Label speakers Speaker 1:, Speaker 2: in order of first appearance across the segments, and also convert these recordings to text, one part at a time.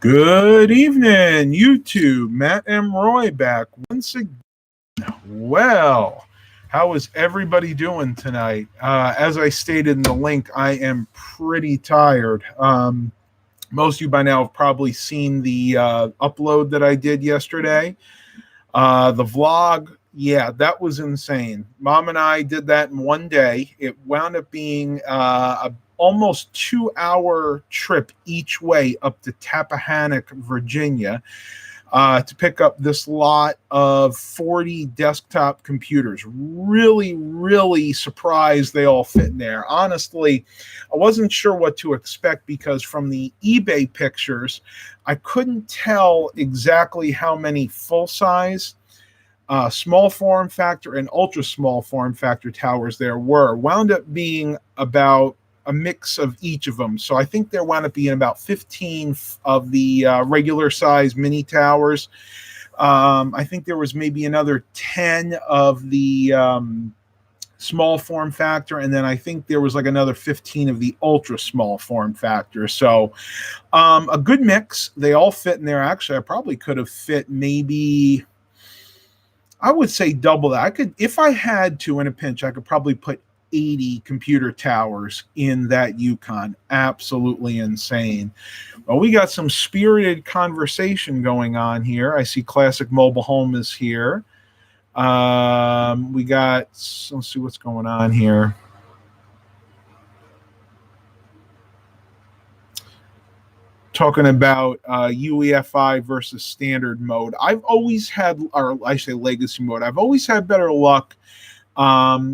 Speaker 1: Good evening, YouTube. Matt M. Roy back once again. Well, how is everybody doing tonight? As I stated in the link, I am pretty tired. Most of you by now have probably seen the upload that I did yesterday. The vlog, yeah, that was insane. Mom and I did that in one day. It wound up being a almost 2 hour trip each way up to Tappahannock, Virginia, to pick up this lot of 40 desktop computers. Really, really surprised they all fit in there. Honestly, I wasn't sure what to expect because from the eBay pictures, I couldn't tell exactly how many full-size, small form factor, and ultra small form factor towers there were. Wound up being about a mix of each of them. So I think there wound up being about 15 of the regular size mini towers. I think there was maybe another 10 of the small form factor, and then I think there was like another 15 of the ultra small form factor. So a good mix. They all fit in there. Actually, I probably could have fit maybe, I would say double that. I could, if I had to in a pinch, I could probably put 80 computer towers in that Yukon. Absolutely insane. Well, we got some spirited conversation going on here. I see Classic Mobile Home is here. We got, let's see what's going on here. Talking about UEFI versus standard mode. I've always had, or I say legacy mode, I've always had better luck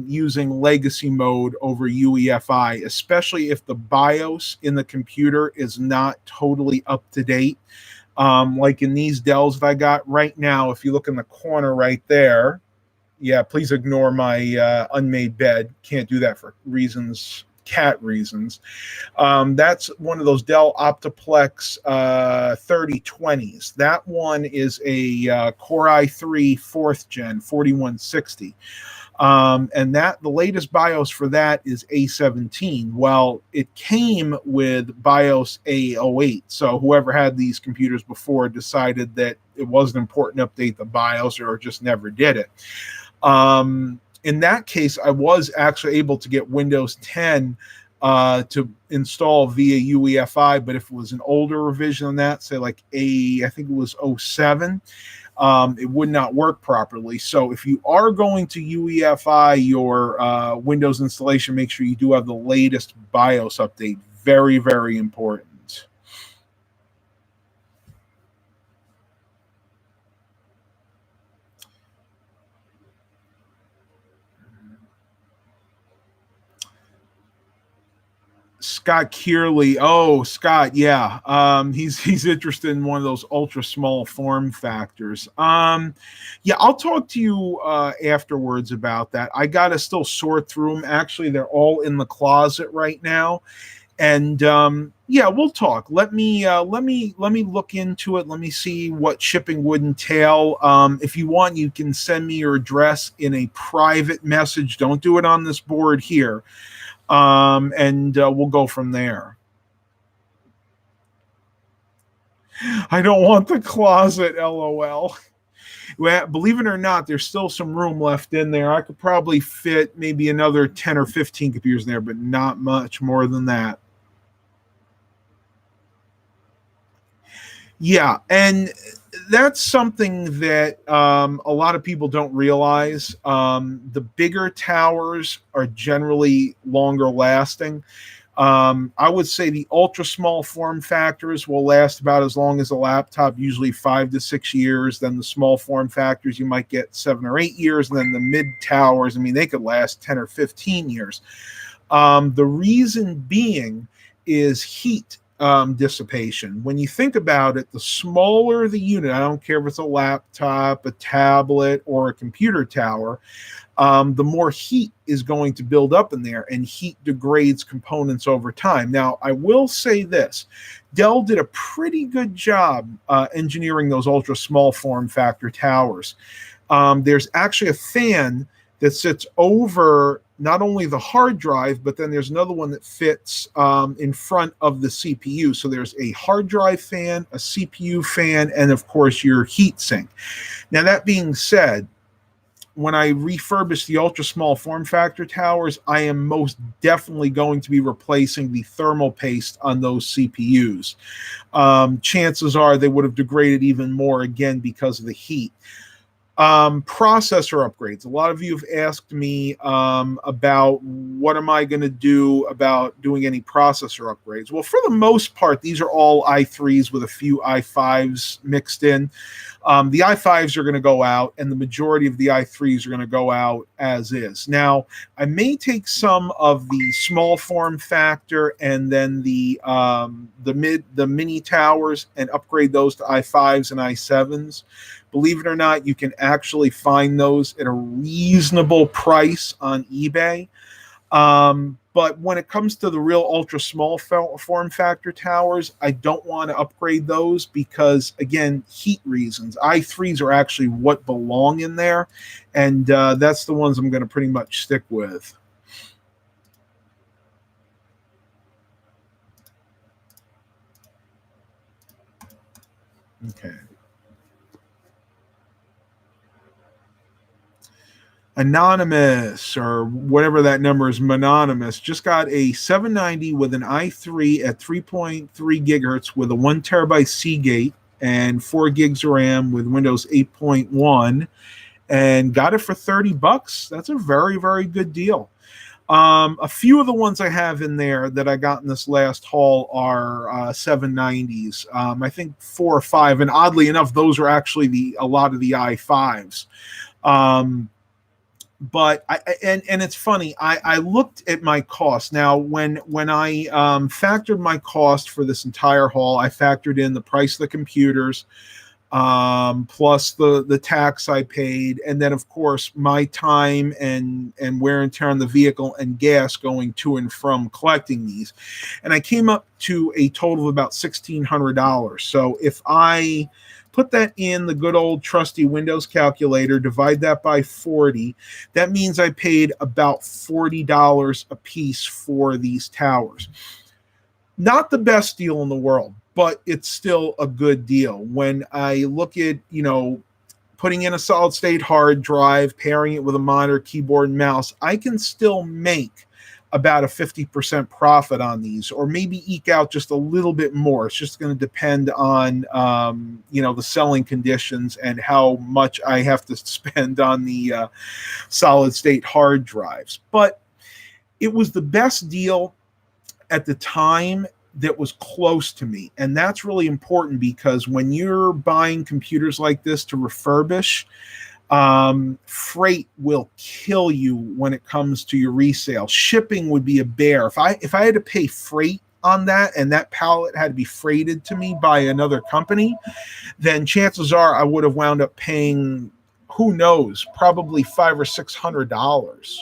Speaker 1: using legacy mode over UEFI, especially if the BIOS in the computer is not totally up to date. Like in these Dells that I got right now, if you look in the corner right there, yeah, please ignore my unmade bed. Can't do that for reasons, cat reasons. That's one of those Dell Optiplex 3020s. That one is a Core i3 4th gen 4160. And that the latest BIOS for that is A17. Well, it came with BIOS A08. So whoever had these computers before decided that it wasn't important to update the BIOS or just never did it. In that case, I was actually able to get Windows 10 to install via UEFI, but if it was an older revision than that, say like I think it was 07, it would not work properly. So if you are going to UEFI your Windows installation, make sure you do have the latest BIOS update. Very, very important. Scott Kearley. Oh, Scott, yeah. He's interested in one of those ultra small form factors. Yeah, I'll talk to you afterwards about that. I gotta still sort through them. Actually, they're all in the closet right now, and yeah, we'll talk. Let me look into it. Let me see what shipping would entail. If you want, you can send me your address in a private message. Don't do it on this board here. And we'll go from there. I don't want the closet, LOL. Well, believe it or not, there's still some room left in there. I could probably fit maybe another 10 or 15 computers in there, but not much more than that. Yeah, and that's something that a lot of people don't realize. The bigger towers are generally longer lasting. I would say the ultra small form factors will last about as long as a laptop, usually 5 to 6 years. Then the small form factors, you might get 7 or 8 years. And then the mid towers, I mean, they could last 10 or 15 years. The reason being is heat dissipation. When you think about it, the smaller the unit, I don't care if it's a laptop, a tablet, or a computer tower, the more heat is going to build up in there, and heat degrades components over time. Now, I will say this. Dell did a pretty good job engineering those ultra small form factor towers. There's actually a fan that sits over not only the hard drive, but then there's another one that fits in front of the CPU. So there's a hard drive fan, a CPU fan, and of course your heat sink. Now, that being said, when I refurbish the ultra small form factor towers, I am most definitely going to be replacing the thermal paste on those CPUs. Chances are they would have degraded even more, again, because of the heat. Processor upgrades. A lot of you have asked me about what am I going to do about doing any processor upgrades. Well, for the most part, these are all i3s with a few i5s mixed in. The i5s are going to go out, and the majority of the i3s are going to go out as is. Now, I may take some of the small form factor and then the mini towers and upgrade those to i5s and i7s. Believe it or not, you can actually find those at a reasonable price on eBay. But when it comes to the real ultra small form factor towers, I don't want to upgrade those because, again, heat reasons. i3s are actually what belong in there, and that's the ones I'm going to pretty much stick with. Okay. Anonymous, or whatever that number is, Mononymous, just got a 790 with an i3 at 3.3 gigahertz with a 1 terabyte Seagate and 4 gigs of RAM with Windows 8.1, and got it for $30. That's a very, very good deal. A few of the ones I have in there that I got in this last haul are 790s. I think 4 or 5, and oddly enough, those are actually a lot of the i5s. But it's funny. I looked at my cost. Now, when I factored my cost for this entire haul, I factored in the price of the computers, plus the tax I paid, and then of course my time and wear and tear on the vehicle and gas going to and from collecting these, and I came up to a total of about $1,600. So if I put that in the good old trusty Windows calculator, divide that by 40, that means I paid about $40 a piece for these towers. Not the best deal in the world, but it's still a good deal. When I look at, putting in a solid state hard drive, pairing it with a monitor, keyboard, and mouse, I can still make about a 50% profit on these, or maybe eke out just a little bit more. It's just going to depend on, the selling conditions and how much I have to spend on the solid state hard drives. But it was the best deal at the time that was close to me. And that's really important, because when you're buying computers like this to refurbish, freight will kill you when it comes to your resale. Shipping would be a bear. If I had to pay freight on that, and that pallet had to be freighted to me by another company, then chances are I would have wound up paying, who knows, probably $500 or $600.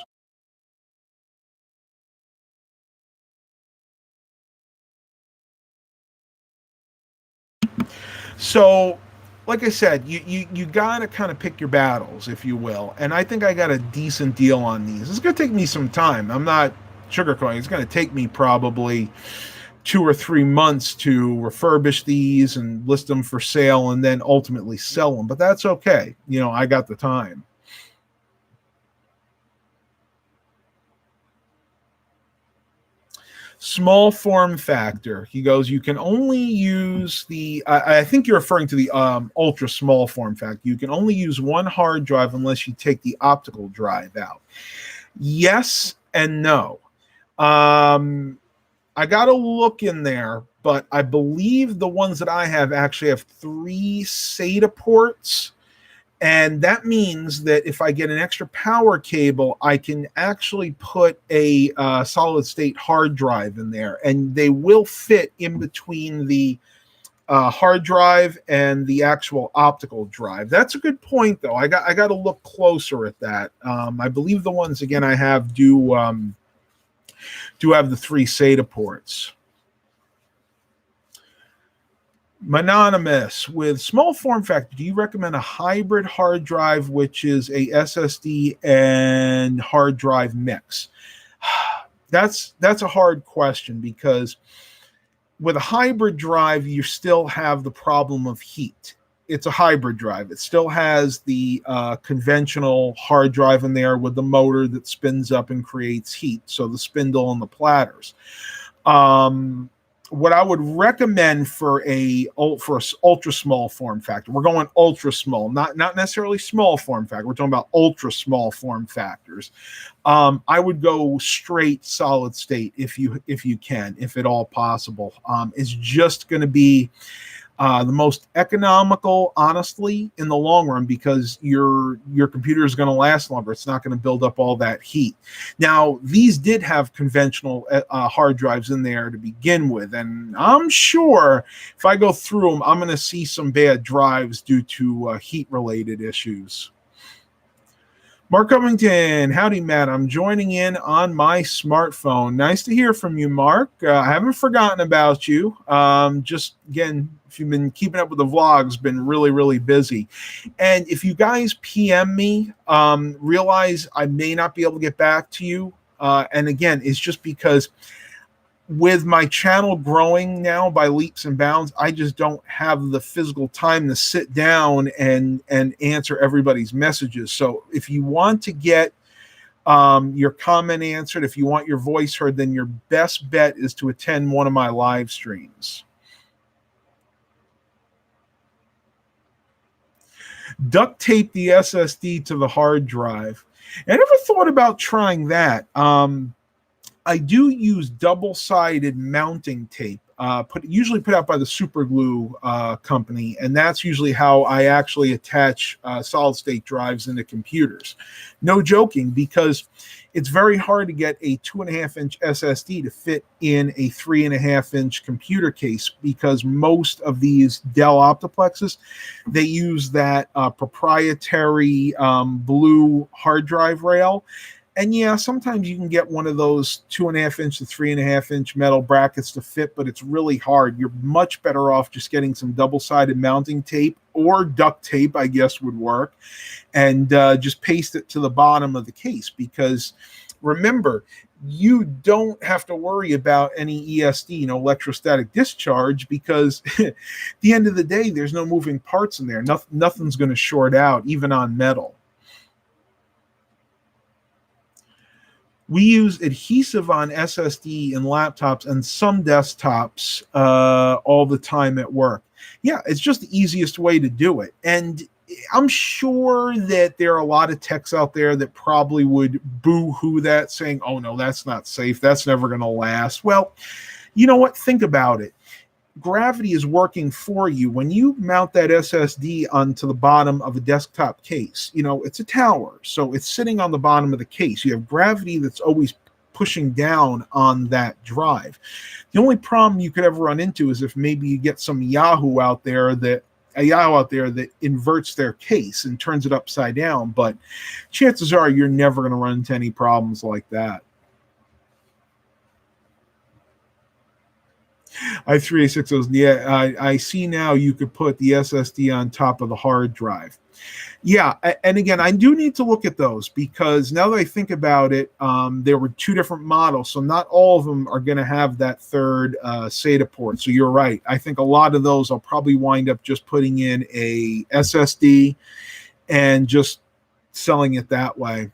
Speaker 1: So, like I said, you gotta kind of pick your battles, if you will. And I think I got a decent deal on these. It's gonna take me some time. I'm not sugarcoating. It's gonna take me probably 2 or 3 months to refurbish these and list them for sale, and then ultimately sell them. But that's okay. I got the time. Small form factor. He goes, you can only use I think you're referring to the ultra small form factor. You can only use one hard drive unless you take the optical drive out. Yes and no. I got to look in there, but I believe the ones that I have actually have 3 SATA ports. And that means that if I get an extra power cable, I can actually put a solid state hard drive in there, and they will fit in between the hard drive and the actual optical drive. That's a good point, though. I got to look closer at that. I believe the ones, again, I have do have the 3 SATA ports. Mononymous with small form factor. Do you recommend a hybrid hard drive, which is a SSD and hard drive mix? That's a hard question because with a hybrid drive, you still have the problem of heat. It's a hybrid drive. It still has the conventional hard drive in there with the motor that spins up and creates heat. So the spindle and the platters. What I would recommend for a ultra small form factor, we're going ultra small, not necessarily small form factor. We're talking about ultra small form factors. I would go straight solid state if you can, if at all possible. It's just going to be the most economical, honestly, in the long run, because your computer is going to last longer. It's not going to build up all that heat. Now, these did have conventional hard drives in there to begin with, and I'm sure if I go through them, I'm going to see some bad drives due to heat-related issues. Mark Covington, howdy, Matt. I'm joining in on my smartphone. Nice to hear from you, Mark. I haven't forgotten about you. Just again, if you've been keeping up with the vlogs, been really, really busy. And if you guys PM me, realize I may not be able to get back to you. And again, it's just because with my channel growing now by leaps and bounds, I just don't have the physical time to sit down and answer everybody's messages. So if you want to get your comment answered, if you want your voice heard, then your best bet is to attend one of my live streams. Duct tape the SSD to the hard drive. I never thought about trying that. I do use double-sided mounting tape, usually put out by the Super Glue company, and that's usually how I actually attach solid-state drives into computers. No joking, because it's very hard to get a 2.5-inch SSD to fit in a 3.5-inch computer case, because most of these Dell Optiplexes, they use that proprietary blue hard drive rail. And yeah, sometimes you can get one of those 2.5-inch to 3.5-inch metal brackets to fit, but it's really hard. You're much better off just getting some double-sided mounting tape, or duct tape, I guess would work, and just paste it to the bottom of the case. Because remember, you don't have to worry about any ESD, electrostatic discharge, because at the end of the day, there's no moving parts in there. Nothing's going to short out, even on metal. We use adhesive on SSD and laptops and some desktops all the time at work. Yeah, it's just the easiest way to do it. And I'm sure that there are a lot of techs out there that probably would boo-hoo that, saying, oh, no, that's not safe. That's never going to last. Well, you know what? Think about it. Gravity is working for you. When you mount that SSD onto the bottom of a desktop case, it's a tower, so it's sitting on the bottom of the case. You have gravity that's always pushing down on that drive. The only problem you could ever run into is if maybe you get some Yahoo out there that inverts their case and turns it upside down, but chances are you're never going to run into any problems like that. I3A60s. Yeah, I see now you could put the SSD on top of the hard drive. Yeah, and again, I do need to look at those, because now that I think about it, there were two different models, so not all of them are going to have that third SATA port. So you're right. I think a lot of those I'll probably wind up just putting in a SSD and just selling it that way.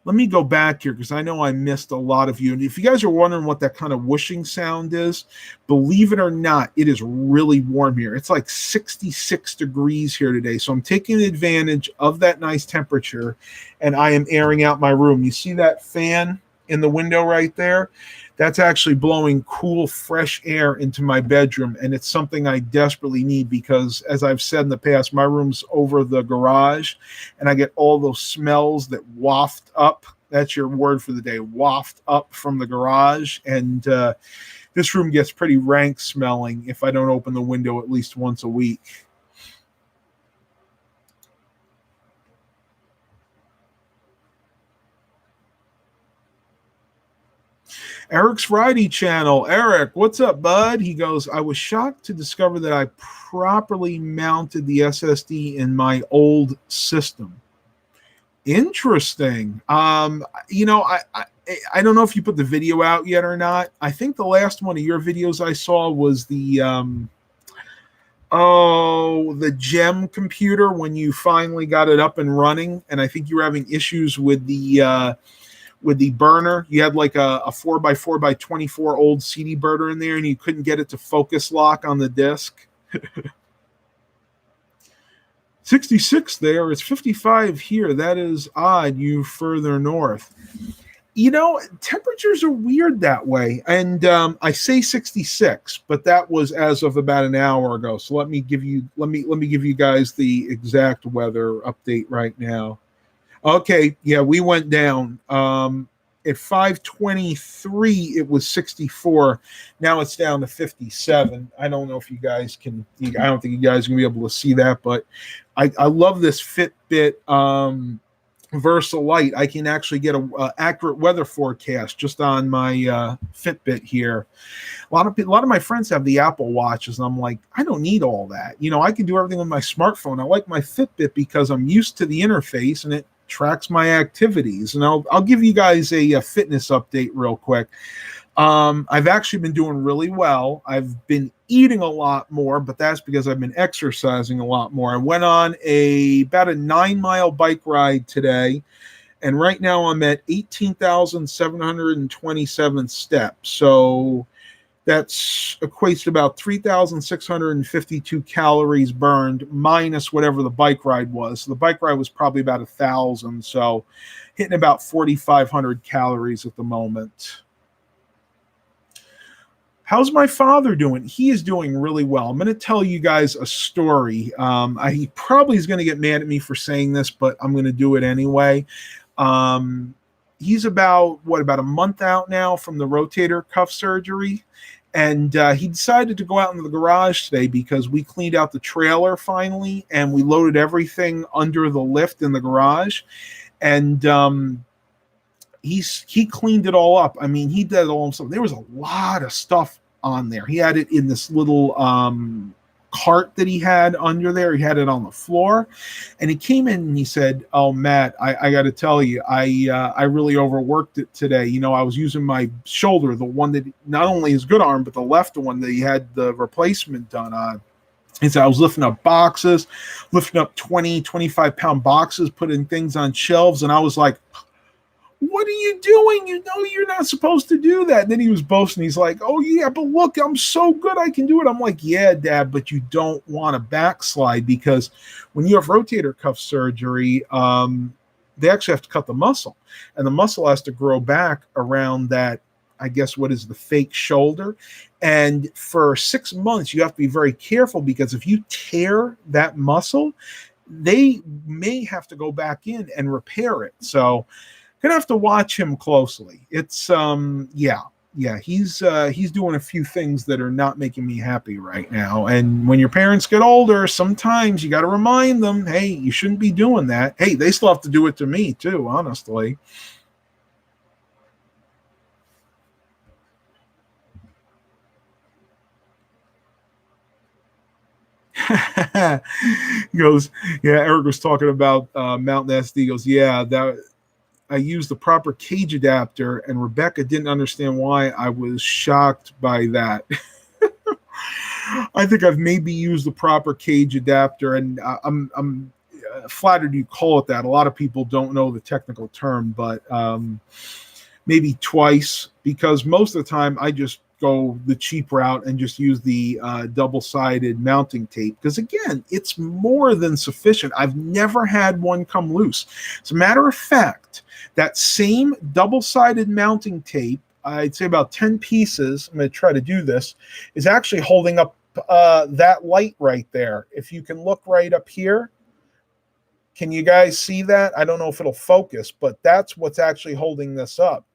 Speaker 1: Let me go back here, because I know I missed a lot of you. And if you guys are wondering what that kind of whooshing sound is, believe it or not, it is really warm here. It's like 66 degrees here today. So I'm taking advantage of that nice temperature, and I am airing out my room. You see that fan in the window right there? That's actually blowing cool, fresh air into my bedroom, and it's something I desperately need, because, as I've said in the past, my room's over the garage, and I get all those smells that waft up. That's your word for the day, waft up from the garage, and this room gets pretty rank smelling if I don't open the window at least once a week. Eric's Friday channel. Eric, what's up, bud? He goes, I was shocked to discover that I properly mounted the SSD in my old system. Interesting. I don't know if you put the video out yet or not. I think the last one of your videos I saw was the gem computer when you finally got it up and running, and I think you were having issues with the burner. You had like a 4x4x24 old CD burner in there, and you couldn't get it to focus lock on the disc. 66 there. It's 55 here. That is odd. You further north. Temperatures are weird that way. And I say 66, but that was as of about an hour ago. So let me give you guys the exact weather update right now. Okay, yeah, we went down. At 5:23, it was 64. Now it's down to 57. I don't know if you guys can. I don't think you guys are gonna be able to see that, but I love this Fitbit Versa Lite. I can actually get a accurate weather forecast just on my Fitbit here. A lot of my friends have the Apple Watches, and I'm like, I don't need all that. I can do everything with my smartphone. I like my Fitbit because I'm used to the interface and it tracks my activities. And I'll give you guys a fitness update real quick. I've actually been doing really well. I've been eating a lot more, but that's because I've been exercising a lot more. I went on about a 9-mile bike ride today, and right now I'm at 18,727 steps. So that equates to about 3,652 calories burned minus whatever the bike ride was. So the bike ride was probably about 1,000, so hitting about 4,500 calories at the moment. How's my father doing? He is doing really well. I'm going to tell you guys a story. He probably is going to get mad at me for saying this, but I'm going to do it anyway. He's about a month out now from the rotator cuff surgery. And he decided to go out into the garage today because we cleaned out the trailer finally, and we loaded everything under the lift in the garage. And he cleaned it all up. I mean, he did it all himself. There was a lot of stuff on there. He had it in this little cart that he had under there. He had it on the floor, and he came in and he said, "Oh, Matt, I got to tell you, I really overworked it today. I was using my shoulder, the one that not only his good arm, but the left one that he had the replacement done on." He said, I was lifting up boxes, lifting up 20, 25-pound boxes, putting things on shelves, and I was like, what are you doing? You're not supposed to do that. And then he was boasting. He's like, oh, yeah, but look, I'm so good I can do it. I'm like, yeah, Dad, but you don't want to backslide because when you have rotator cuff surgery, they actually have to cut the muscle. And the muscle has to grow back around that, I guess, what is the fake shoulder. And for 6 months, you have to be very careful because if you tear that muscle, they may have to go back in and repair it. So gonna have to watch him closely. It's he's doing a few things that are not making me happy right now. And when your parents get older, sometimes you got to remind them, hey, you shouldn't be doing that. Hey, they still have to do it to me too, honestly. He goes, yeah, Eric was talking about Mountain SD. He goes, yeah, that I used the proper cage adapter, and Rebecca didn't understand why. I was shocked by that. I think I've maybe used the proper cage adapter, and I'm flattered you call it that. A lot of people don't know the technical term, but maybe twice, because most of the time I just go the cheap route and just use the double-sided mounting tape, because again, it's more than sufficient. I've never had one come loose. As a matter of fact, that same double-sided mounting tape, I'd say about 10 pieces, I'm going to try to do this, is actually holding up that light right there. If you can look right up here, can you guys see that? I don't know if it'll focus, but that's what's actually holding this up,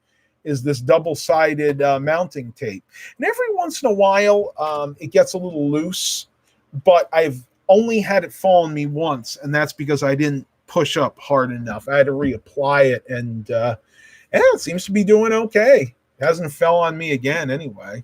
Speaker 1: is this double-sided mounting tape. And every once in a while, it gets a little loose, but I've only had it fall on me once, and that's because I didn't push up hard enough. I had to reapply it, and it seems to be doing okay. Hasn't fell on me again anyway.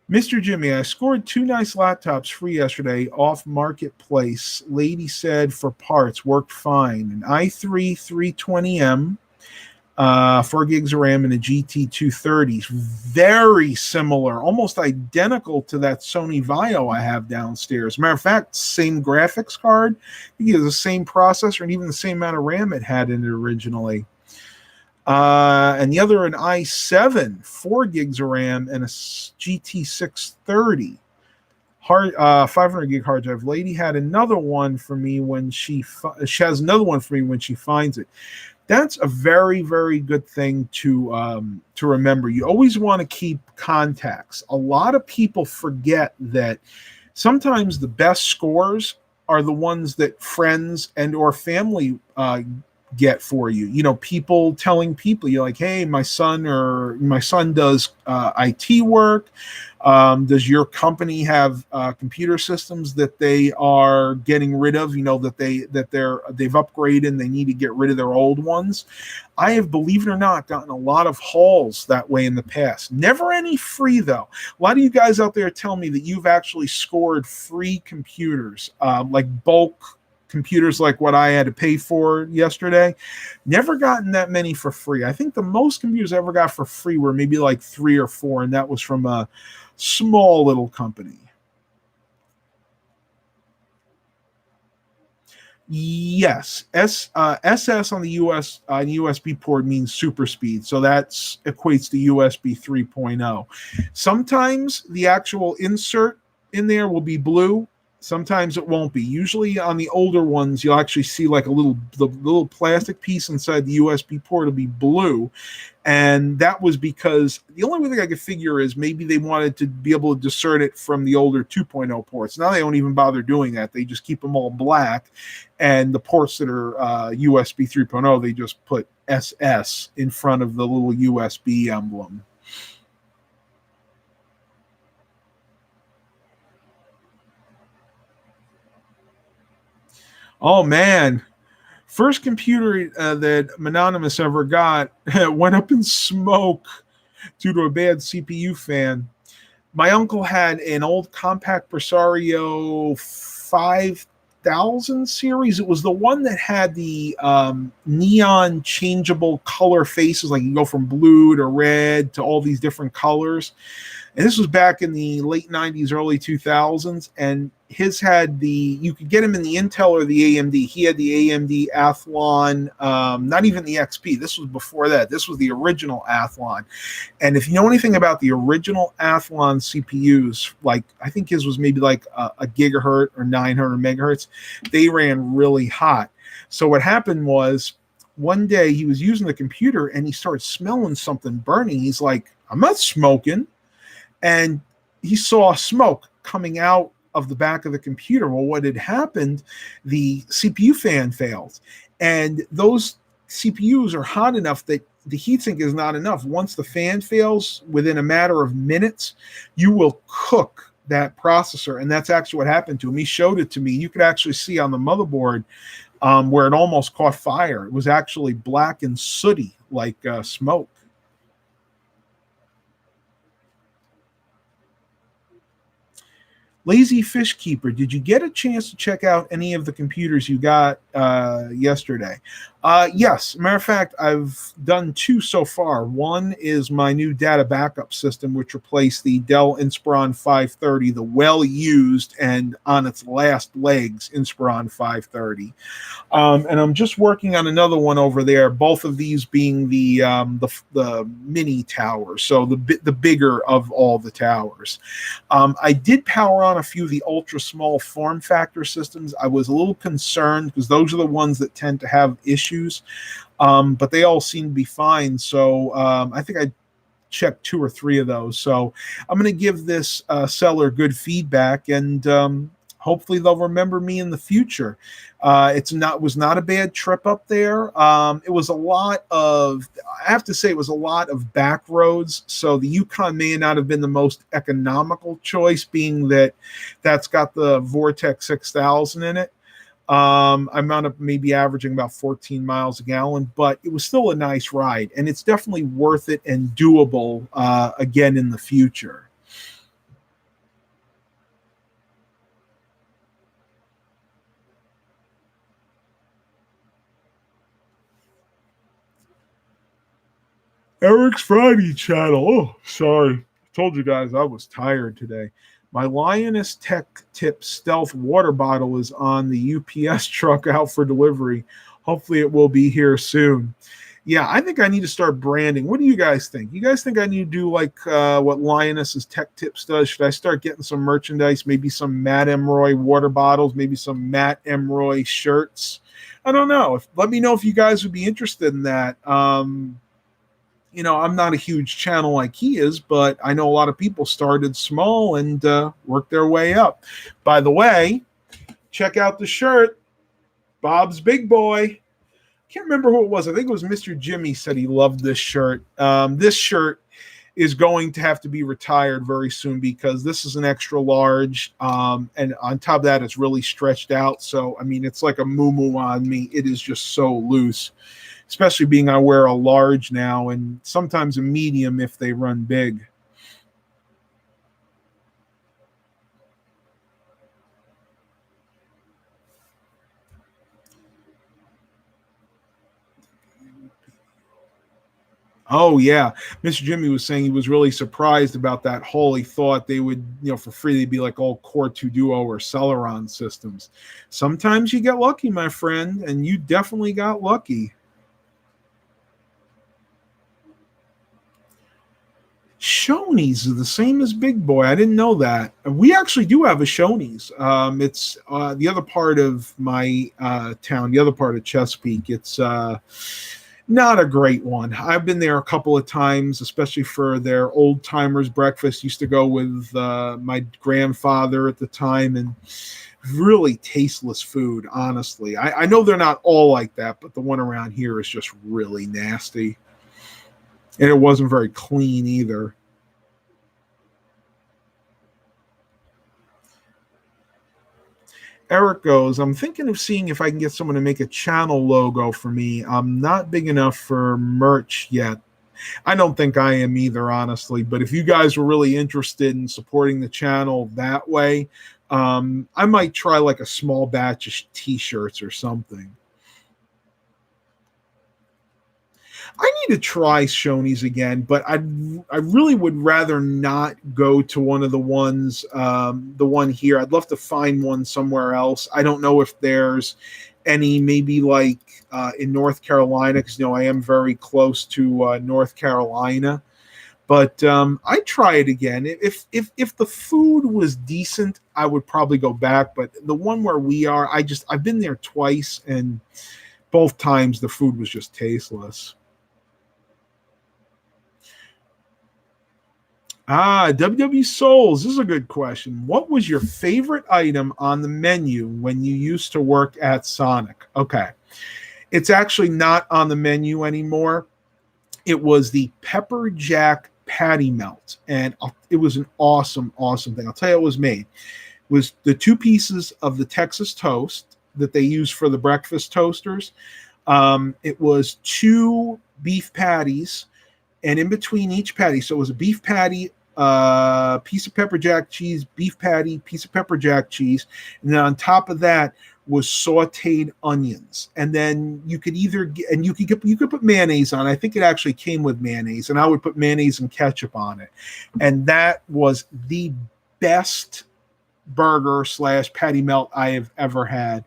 Speaker 1: Mr. Jimmy, I scored two nice laptops free yesterday off Marketplace. Lady said for parts worked fine. An i3 320M, 4 gigs of RAM, and a GT 230. Very similar, almost identical to that Sony Vaio I have downstairs. Matter of fact, same graphics card. I think it has the same processor and even the same amount of RAM it had in it originally. And the other an i7, 4 gigs of RAM, and a GT 630 hard 500 gig hard drive. Lady had another one for me when she has another one for me when she finds it. That's a very, very good thing to remember. You always want to keep contacts. A lot of people forget that sometimes the best scores are the ones that friends and or family get for you. You know, people telling people, you're like, hey, my son does IT work. Does your company have computer systems that they are getting rid of? You know, they've upgraded and they need to get rid of their old ones. I have, believe it or not, gotten a lot of hauls that way in the past. Never any free though. A lot of you guys out there tell me that you've actually scored free computers, like bulk computers like what I had to pay for yesterday. Never gotten that many for free. I think the most computers I ever got for free were maybe like 3 or 4, and that was from a small little company. Yes, SS on the USB port means super speed, so that equates to USB 3.0. Sometimes the actual insert in there will be blue. Sometimes it won't be. Usually on the older ones, you'll actually see like the little plastic piece inside the USB port will be blue, and that was because the only thing I could figure is maybe they wanted to be able to discern it from the older 2.0 ports. Now they don't even bother doing that. They just keep them all black, and the ports that are USB 3.0, they just put SS in front of the little USB emblem. Oh man, first computer that Mononymous ever got went up in smoke due to a bad CPU fan. My uncle had an old compact Presario 5000 series. It was the one that had the neon changeable color faces, like you go from blue to red to all these different colors. And this was back in the late 90s, early 2000s. And his had you could get him in the Intel or the AMD. He had the AMD Athlon, not even the XP. This was before that. This was the original Athlon. And if you know anything about the original Athlon CPUs, like I think his was maybe like a gigahertz or 900 megahertz, they ran really hot. So what happened was one day he was using the computer and he started smelling something burning. He's like, I'm not smoking. And he saw smoke coming out of the back of the computer. Well, what had happened, the CPU fan failed. And those CPUs are hot enough that the heatsink is not enough. Once the fan fails, within a matter of minutes, you will cook that processor. And that's actually what happened to him. He showed it to me. You could actually see on the motherboard where it almost caught fire. It was actually black and sooty like smoke. Lazy Fish Keeper, did you get a chance to check out any of the computers you got yesterday? Yes. Matter of fact, I've done 2 so far. One is my new data backup system, which replaced the Dell Inspiron 530, the well-used and on its last legs Inspiron 530. And I'm just working on another one over there. Both of these being the mini tower, so the bigger of all the towers. I did power on a few of the ultra small form factor systems. I was a little concerned because those are the ones that tend to have issues, but they all seem to be fine. So I think I checked 2 or 3 of those. So I'm going to give this seller good feedback, and hopefully they'll remember me in the future. Was not a bad trip up there. It was a lot of, I have to say, it was a lot of back roads. So the Yukon may not have been the most economical choice, being that that's got the Vortex 6000 in it. I wound up maybe averaging about 14 miles a gallon, but it was still a nice ride, and it's definitely worth it and doable again in the future. Eric's Friday channel. Oh, sorry. I told you guys I was tired today. My Lioness Tech Tip Stealth water bottle is on the UPS truck out for delivery. Hopefully, it will be here soon. Yeah, I think I need to start branding. What do you guys think? You guys think I need to do like what Lioness's Tech Tips does? Should I start getting some merchandise? Maybe some Matt Emroy water bottles, maybe some Matt Emroy shirts. I don't know. Let me know if you guys would be interested in that. I'm not a huge channel like he is, but I know a lot of people started small and worked their way up. By the way, check out the shirt, Bob's Big Boy. Can't remember who it was. I think it was Mr. Jimmy said he loved this shirt. This shirt is going to have to be retired very soon because this is an extra large. And on top of that, it's really stretched out. So, I mean, it's like a moo-moo on me. It is just so loose, especially being I wear a large now and sometimes a medium if they run big. Oh yeah, Mr. Jimmy was saying he was really surprised about that hole. He thought they would, for free, they'd be like all Core 2 Duo or Celeron systems. Sometimes you get lucky, my friend, and you definitely got lucky. Shoney's are the same as Big Boy. I didn't know that. We actually do have a Shoney's. It's the other part of my town, the other part of Chesapeake. It's not a great one. I've been there a couple of times, especially for their old timers breakfast. Used to go with my grandfather at the time, and really tasteless food, honestly. I know they're not all like that, but the one around here is just really nasty. And it wasn't very clean either. Eric goes, I'm thinking of seeing if I can get someone to make a channel logo for me. I'm not big enough for merch yet. I don't think I am either, honestly. But if you guys were really interested in supporting the channel that way, I might try like a small batch of t-shirts or something. I need to try Shoney's again, but I really would rather not go to one of the ones, the one here. I'd love to find one somewhere else. I don't know if there's any, maybe like in North Carolina, because I am very close to North Carolina. But I try it again. If the food was decent, I would probably go back. But the one where we are, I've been there twice, and both times the food was just tasteless. WW Souls, this is a good question. What was your favorite item on the menu when you used to work at Sonic? Okay. It's actually not on the menu anymore. It was the Pepper Jack Patty Melt, and it was an awesome, awesome thing. I'll tell you how it was made. It was the two pieces of the Texas toast that they use for the breakfast toasters. It was two beef patties, and in between each patty, so it was a beef patty, piece of pepper jack cheese, beef patty, piece of pepper jack cheese, and then on top of that was sautéed onions. And then you could either get, and you could put mayonnaise on. I think it actually came with mayonnaise, and I would put mayonnaise and ketchup on it, and that was the best burger slash patty melt I have ever had.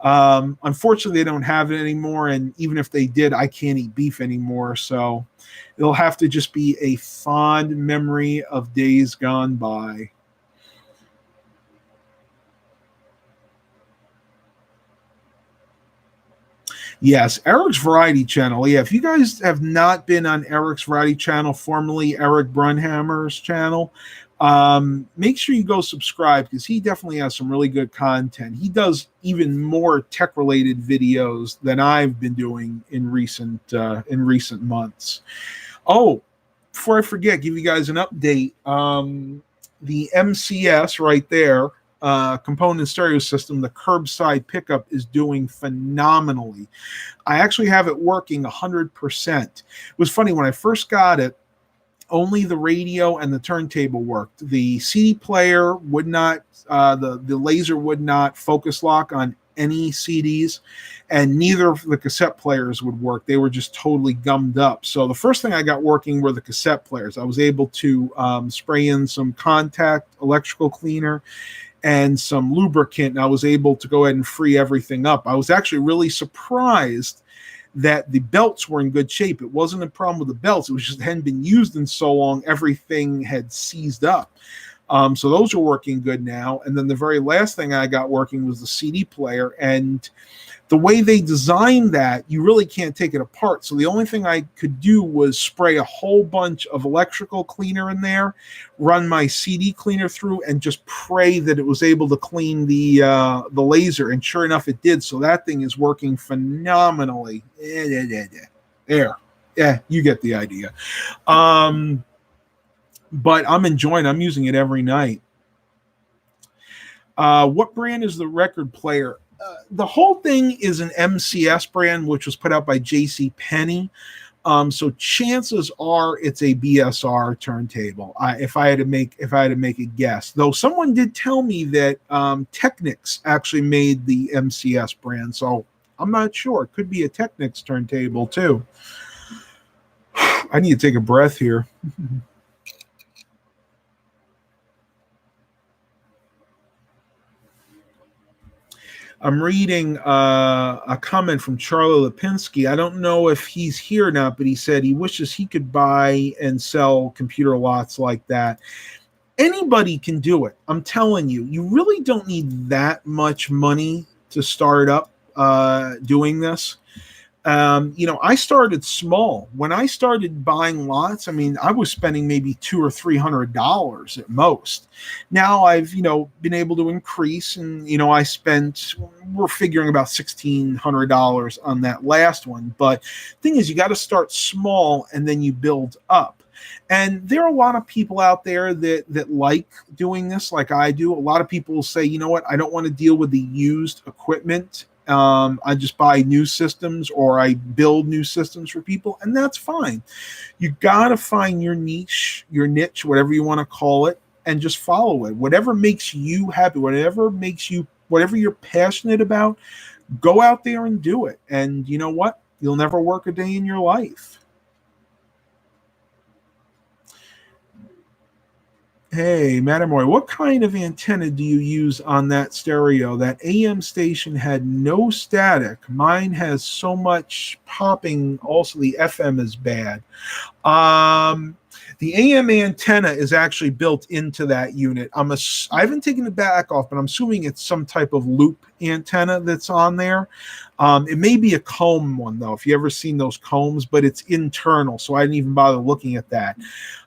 Speaker 1: Unfortunately, they don't have it anymore, and even if they did, I can't eat beef anymore, so it'll have to just be a fond memory of days gone by. Yes, Eric's Variety Channel. Yeah, if you guys have not been on Eric's Variety Channel, formerly Eric Brunhammer's channel, make sure you go subscribe because he definitely has some really good content. He does even more tech-related videos than I've been doing in recent months. Oh, before I forget, give you guys an update. The MCS right there. component stereo system, the curbside pickup is doing phenomenally. I actually have it working 100%. It was funny when I first got it. Only the radio and the turntable worked. The CD player would not, the laser would not focus lock on any CDs, and neither of the cassette players would work. They were just totally gummed up. So the first thing I got working were the cassette players. I was able to spray in some contact electrical cleaner and some lubricant, and I was able to go ahead and free everything up. I was actually really surprised that the belts were in good shape. It wasn't a problem with the belts. It was just it hadn't been used in so long, everything had seized up. So those are working good now. And then the very last thing I got working was the CD player. And the way they designed that, you really can't take it apart. So the only thing I could do was spray a whole bunch of electrical cleaner in there, run my CD cleaner through, and just pray that it was able to clean the laser. And sure enough, it did. So that thing is working phenomenally. There. Yeah, you get the idea. But I'm enjoying it. I'm using it every night. What brand is the record player? The whole thing is an MCS brand, which was put out by J.C. Penney. So chances are it's a BSR turntable. If I had to make a guess, though, someone did tell me that Technics actually made the MCS brand. So I'm not sure. It could be a Technics turntable too. I need to take a breath here. I'm reading a comment from Charlie Lipinski. I don't know if he's here or not, but he said he wishes he could buy and sell computer lots like that. Anybody can do it. I'm telling you, you really don't need that much money to start up doing this. I started small. When I started buying lots, I mean, I was spending maybe $200 or $300 at most. Now I've, been able to increase, and, we're figuring about $1,600 on that last one. But the thing is, you got to start small and then you build up. And there are a lot of people out there that like doing this like I do. A lot of people will say, you know what, I don't want to deal with the used equipment. I just buy new systems, or I build new systems for people, and that's fine. You got to find your niche, whatever you want to call it, and just follow it. Whatever makes you happy, whatever you're passionate about, go out there and do it. And you know what? You'll never work a day in your life. Hey, Madam Roy, what kind of antenna do you use on that stereo? That AM station had no static. Mine has so much popping. Also, the FM is bad. The AM antenna is actually built into that unit. I haven't taken it back off, but I'm assuming it's some type of loop antenna that's on there. It may be a comb one, though, if you ever seen those combs, but it's internal, so I didn't even bother looking at that.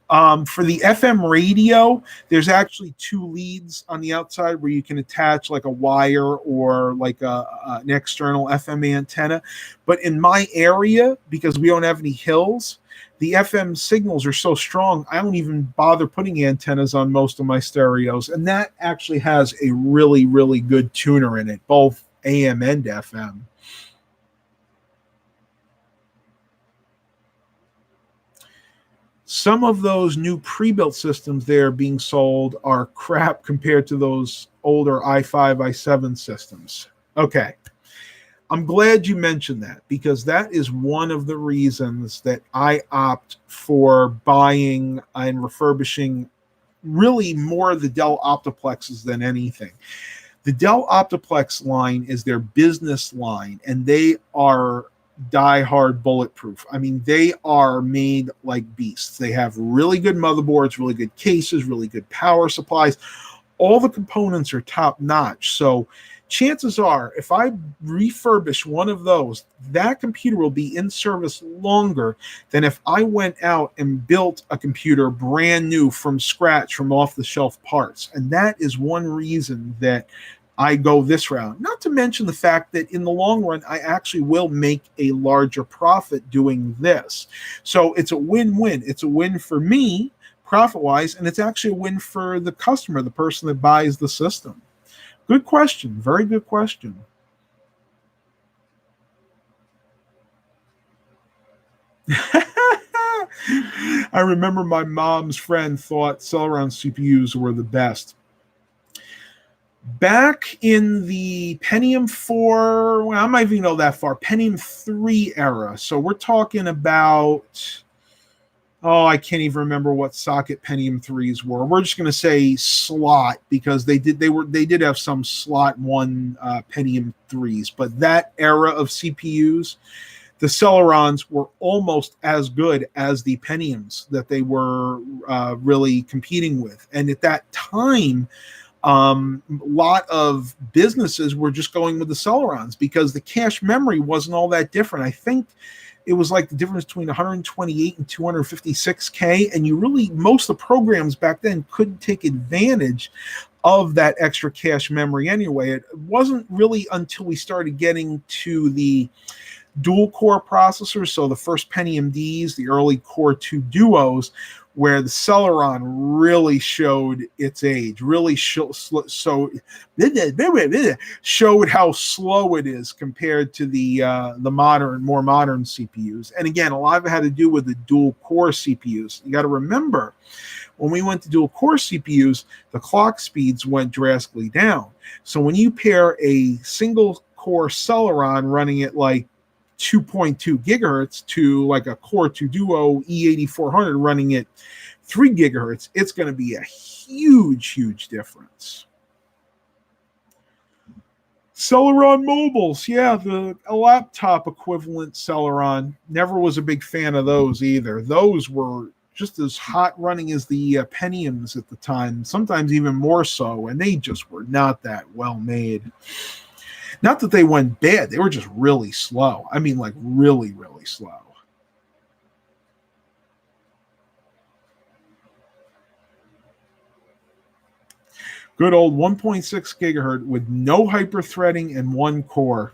Speaker 1: For the FM radio, there's actually two leads on the outside where you can attach like a wire or like an external FM antenna. But in my area, because we don't have any hills, the FM signals are so strong, I don't even bother putting antennas on most of my stereos. And that actually has a really, really good tuner in it, both AM and FM. Some of those new pre-built systems there being sold are crap compared to those older i5, i7 systems. Okay. I'm glad you mentioned that, because that is one of the reasons that I opt for buying and refurbishing really more of the Dell Optiplexes than anything. The Dell Optiplex line is their business line, and they are die-hard bulletproof. I mean, they are made like beasts. They have really good motherboards, really good cases, really good power supplies. All the components are top-notch. So chances are, if I refurbish one of those, that computer will be in service longer than if I went out and built a computer brand new from scratch, from off-the-shelf parts. And that is one reason that I go this route. Not to mention the fact that in the long run, I actually will make a larger profit doing this. So it's a win-win. It's a win for me, profit-wise, and it's actually a win for the customer, the person that buys the system. Good question. Very good question. I remember my mom's friend thought Celeron CPUs were the best. Back in the Pentium 4, well, I'm not even know that far, Pentium 3 era. So we're talking about, oh, I can't even remember what socket Pentium 3s were. We're just going to say slot because they did have some slot 1 Pentium 3s, but that era of CPUs, the Celerons were almost as good as the Pentiums that they were really competing with. And at that time, a lot of businesses were just going with the Celerons because the cache memory wasn't all that different. I think it was like the difference between 128 and 256K. And you really, most of the programs back then couldn't take advantage of that extra cache memory anyway. It wasn't really until we started getting to the dual core processors, so the first Pentium Ds, the early Core 2 Duos, where the Celeron really showed its age, really showed how slow it is compared to the more modern CPUs. And again, a lot of it had to do with the dual core CPUs. You got to remember, when we went to dual core CPUs, the clock speeds went drastically down. So when you pair a single core Celeron running at like 2.2 gigahertz to like a Core 2 Duo E8400 running at 3 gigahertz, it's going to be a huge difference. Celeron mobiles, yeah, a laptop equivalent Celeron. Never was a big fan of those either. Those were just as hot running as the Pentiums at the time, sometimes even more so, and they just were not that well made. Not that they went bad, they were just really slow. I mean, like really slow. Good old 1.6 gigahertz with no hyperthreading and 1 core.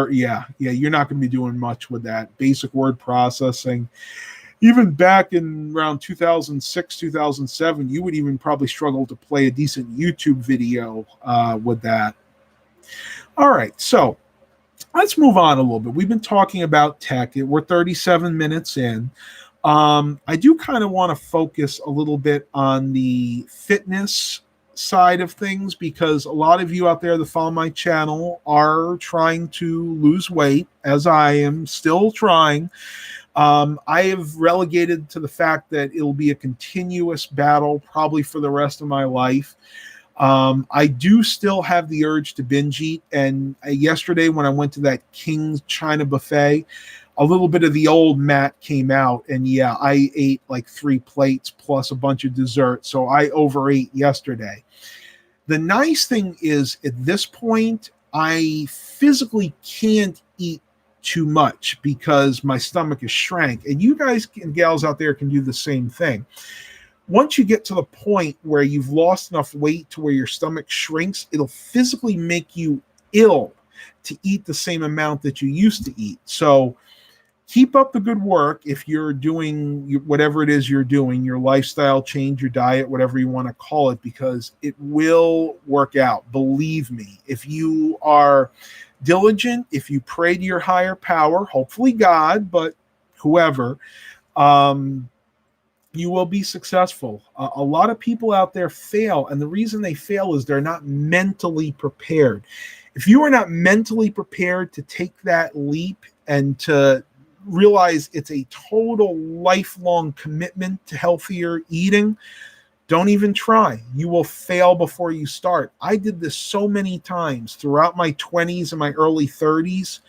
Speaker 1: Yeah, you're not going to be doing much with that. Basic word processing. Even back in around 2006, 2007, you would even probably struggle to play a decent YouTube video with that. All right, so let's move on a little bit. We've been talking about tech. We're 37 minutes in. I do kind of want to focus a little bit on the fitness side of things because a lot of you out there that follow my channel are trying to lose weight, as I am still trying. I have relegated to the fact that it'll be a continuous battle probably for the rest of my life. I do still have the urge to binge eat. And yesterday when I went to that King's China buffet, a little bit of the old Matt came out. And yeah, I ate like 3 plates plus a bunch of dessert. So I overate yesterday. The nice thing is at this point, I physically can't eat too much because my stomach is shrank. And you guys and gals out there can do the same thing. Once you get to the point where you've lost enough weight to where your stomach shrinks, it'll physically make you ill to eat the same amount that you used to eat. So keep up the good work if you're doing whatever it is you're doing, your lifestyle change, your diet, whatever you want to call it, because it will work out. Believe me, if you are diligent, if you pray to your higher power, hopefully God, but whoever, you will be successful. A lot of people out there fail, and the reason they fail is they're not mentally prepared. If you are not mentally prepared to take that leap and to realize it's a total lifelong commitment to healthier eating, don't even try. You will fail before you start. I did this so many times throughout my 20s and my early 30s.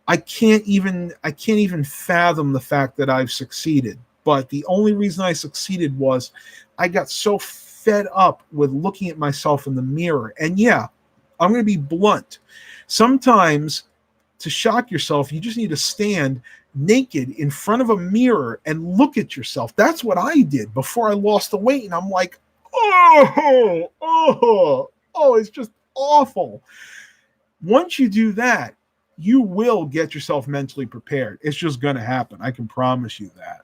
Speaker 1: I can't even fathom the fact that I've succeeded. But the only reason I succeeded was I got so fed up with looking at myself in the mirror. And yeah, I'm going to be blunt. Sometimes to shock yourself, you just need to stand naked in front of a mirror and look at yourself. That's what I did before I lost the weight. And I'm like, oh, it's just awful. Once you do that, you will get yourself mentally prepared. It's just going to happen. I can promise you that.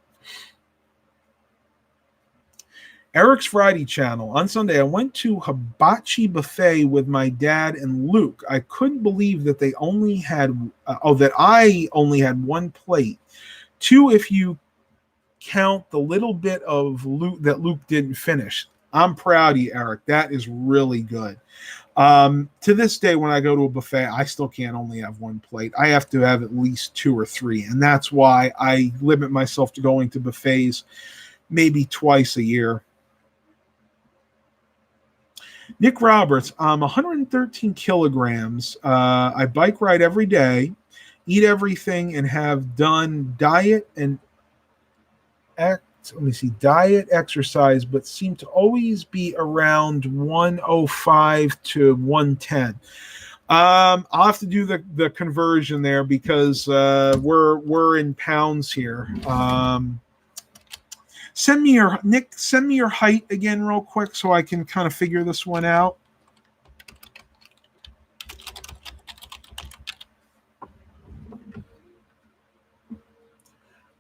Speaker 1: Eric's Variety Channel. On Sunday, I went to Hibachi Buffet with my dad and Luke. I couldn't believe that they only had, that I only had one plate. Two, if you count the little bit of Luke that Luke didn't finish. I'm proud of you, Eric. That is really good. To this day, when I go to a buffet, I still can't only have one plate. I have to have at least two or three. And that's why I limit myself to going to buffets maybe twice a year. Nick Roberts, I'm 113 kilograms. I bike ride every day, eat everything, and have done diet, exercise, but seem to always be around 105 to 110. I'll have to do the conversion there because we're in pounds here. Send me your height again real quick so I can kind of figure this one out.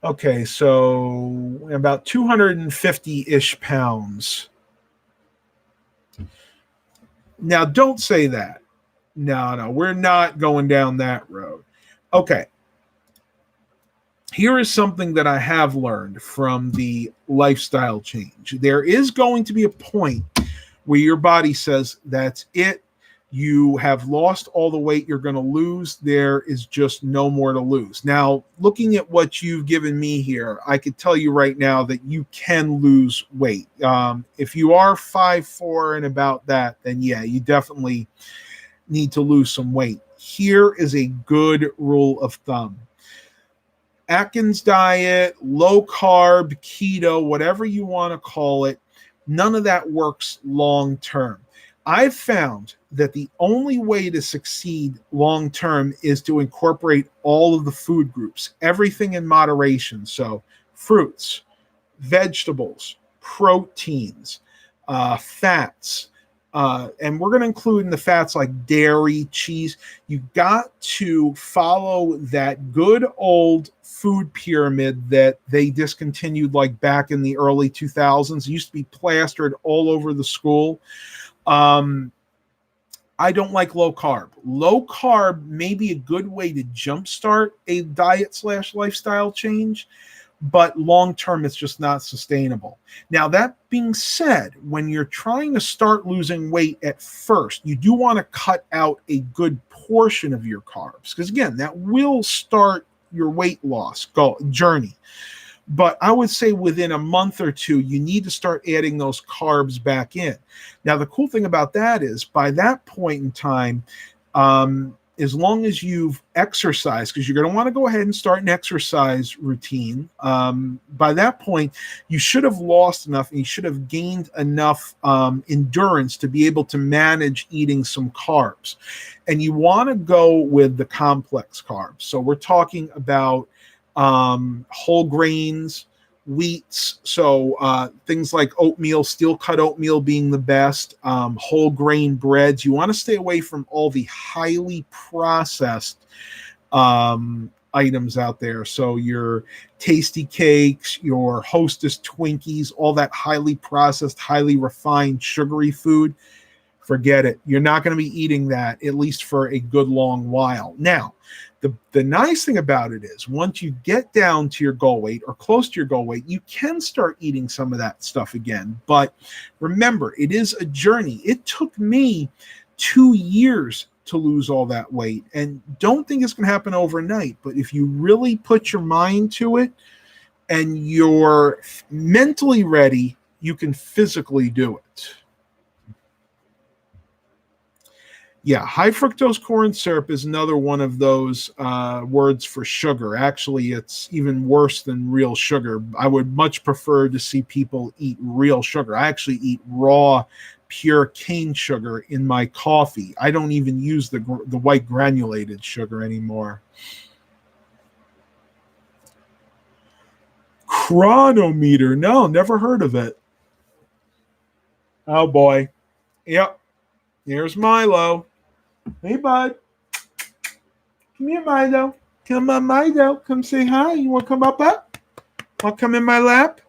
Speaker 1: Okay, so about 250-ish pounds. Now, don't say that. No, we're not going down that road. Okay. Here is something that I have learned from the lifestyle change. There is going to be a point where your body says, that's it. You have lost all the weight you're going to lose. There is just no more to lose. Now, looking at what you've given me here, I could tell you right now that you can lose weight. If you are 5'4" and about that, then yeah, you definitely need to lose some weight. Here is a good rule of thumb. Atkins diet, low carb, keto, whatever you want to call it, none of that works long term. I've found that the only way to succeed long term is to incorporate all of the food groups, everything in moderation. So fruits, vegetables, proteins, fats, and we're going to include in the fats like dairy, cheese. You've got to follow that good old food pyramid that they discontinued like back in the early 2000s. It used to be plastered all over the school. I don't like low carb. Low carb may be a good way to jumpstart a diet/lifestyle change, but long term, it's just not sustainable. Now, that being said, when you're trying to start losing weight at first, you do want to cut out a good portion of your carbs because, again, that will start your weight loss journey. But I would say within a month or two, you need to start adding those carbs back in. Now, the cool thing about that is by that point in time, as long as you've exercised, because you're going to want to go ahead and start an exercise routine, by that point, you should have lost enough and you should have gained enough endurance to be able to manage eating some carbs. And you want to go with the complex carbs. So we're talking about whole grains, wheats, so things like oatmeal, steel cut oatmeal being the best, whole grain breads. You want to stay away from all the highly processed items out there. So your tasty cakes, your Hostess Twinkies, all that highly processed, highly refined, sugary food. Forget it. You're not going to be eating that, at least for a good long while. Now, the nice thing about it is once you get down to your goal weight or close to your goal weight, you can start eating some of that stuff again. But remember, it is a journey. It took me 2 years to lose all that weight. And don't think it's going to happen overnight. But if you really put your mind to it and you're mentally ready, you can physically do it. Yeah, high fructose corn syrup is another one of those words for sugar. Actually, it's even worse than real sugar. I would much prefer to see people eat real sugar. I actually eat raw, pure cane sugar in my coffee. I don't even use the white granulated sugar anymore. Chronometer. No, never heard of it. Oh, boy. Yep. Here's Milo. Hey, bud. Come here, Milo. Come on, Milo. Come say hi. You want to come up? Want to come in my lap?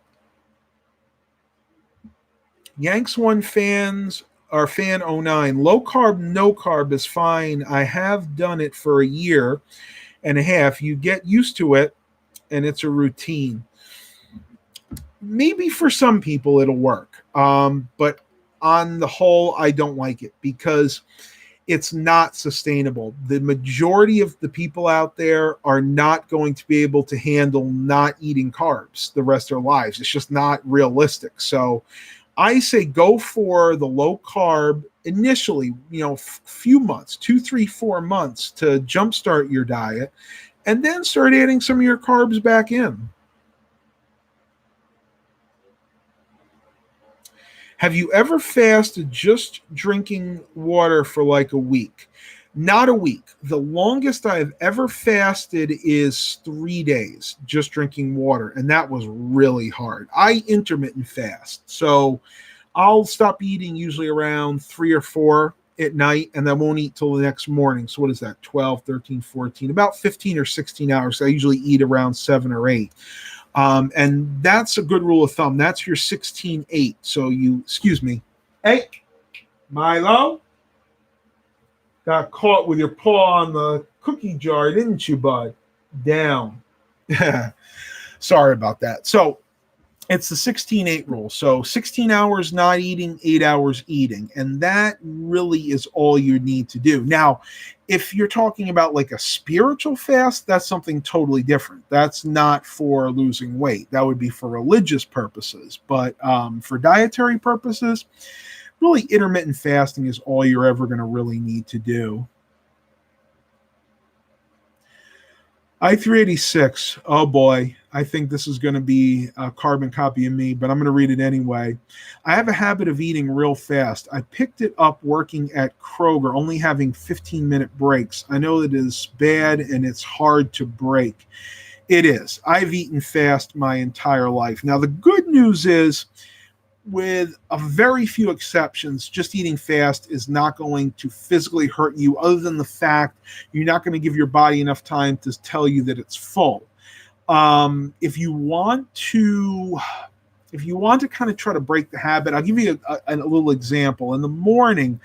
Speaker 1: Yanks One fans are fan '09. Low carb, no carb is fine. I have done it for a year and a half. You get used to it, and it's a routine. Maybe for some people it'll work, but on the whole, I don't like it because it's not sustainable. The majority of the people out there are not going to be able to handle not eating carbs the rest of their lives. It's just not realistic. So I say go for the low carb initially, few months, 2, 3, 4 months to jumpstart your diet, and then start adding some of your carbs back in. Have you ever fasted just drinking water for like a week? Not a week. The longest I've ever fasted is 3 days, just drinking water. And that was really hard. I intermittent fast. So I'll stop eating usually around 3 or 4 at night, and I won't eat till the next morning. So what is that? 12, 13, 14, about 15 or 16 hours. I usually eat around 7 or 8. And that's a good rule of thumb. That's your 16-8. So excuse me. Hey, Milo, got caught with your paw on the cookie jar, didn't you, bud? Down. Sorry about that. So it's the 16-8 rule. So 16 hours not eating, 8 hours eating. And that really is all you need to do. Now, if you're talking about like a spiritual fast, that's something totally different. That's not for losing weight. That would be for religious purposes. But for dietary purposes, really intermittent fasting is all you're ever going to really need to do. I-386. Oh boy, I think this is going to be a carbon copy of me, but I'm going to read it anyway. I have a habit of eating real fast. I picked it up working at Kroger, only having 15-minute breaks. I know that it is bad and it's hard to break. It is. I've eaten fast my entire life. Now, the good news is, with a very few exceptions, just eating fast is not going to physically hurt you, other than the fact you're not going to give your body enough time to tell you that it's full. If you want to kind of try to break the habit, I'll give you a little example. In the morning,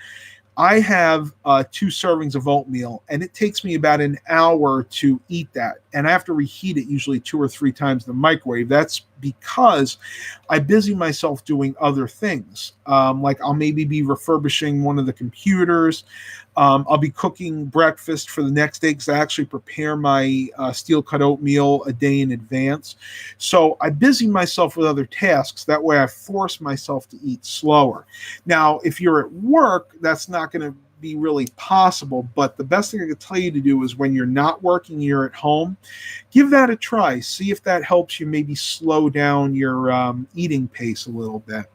Speaker 1: I have 2 servings of oatmeal, and it takes me about an hour to eat that. And I have to reheat it usually 2 or 3 times in the microwave. That's because I busy myself doing other things. Like I'll maybe be refurbishing one of the computers. I'll be cooking breakfast for the next day because I actually prepare my steel cut oatmeal a day in advance. So I busy myself with other tasks. That way I force myself to eat slower. Now, if you're at work, that's not going to be really possible, but the best thing I could tell you to do is when you're not working, you're at home, give that a try. See if that helps you maybe slow down your eating pace a little bit.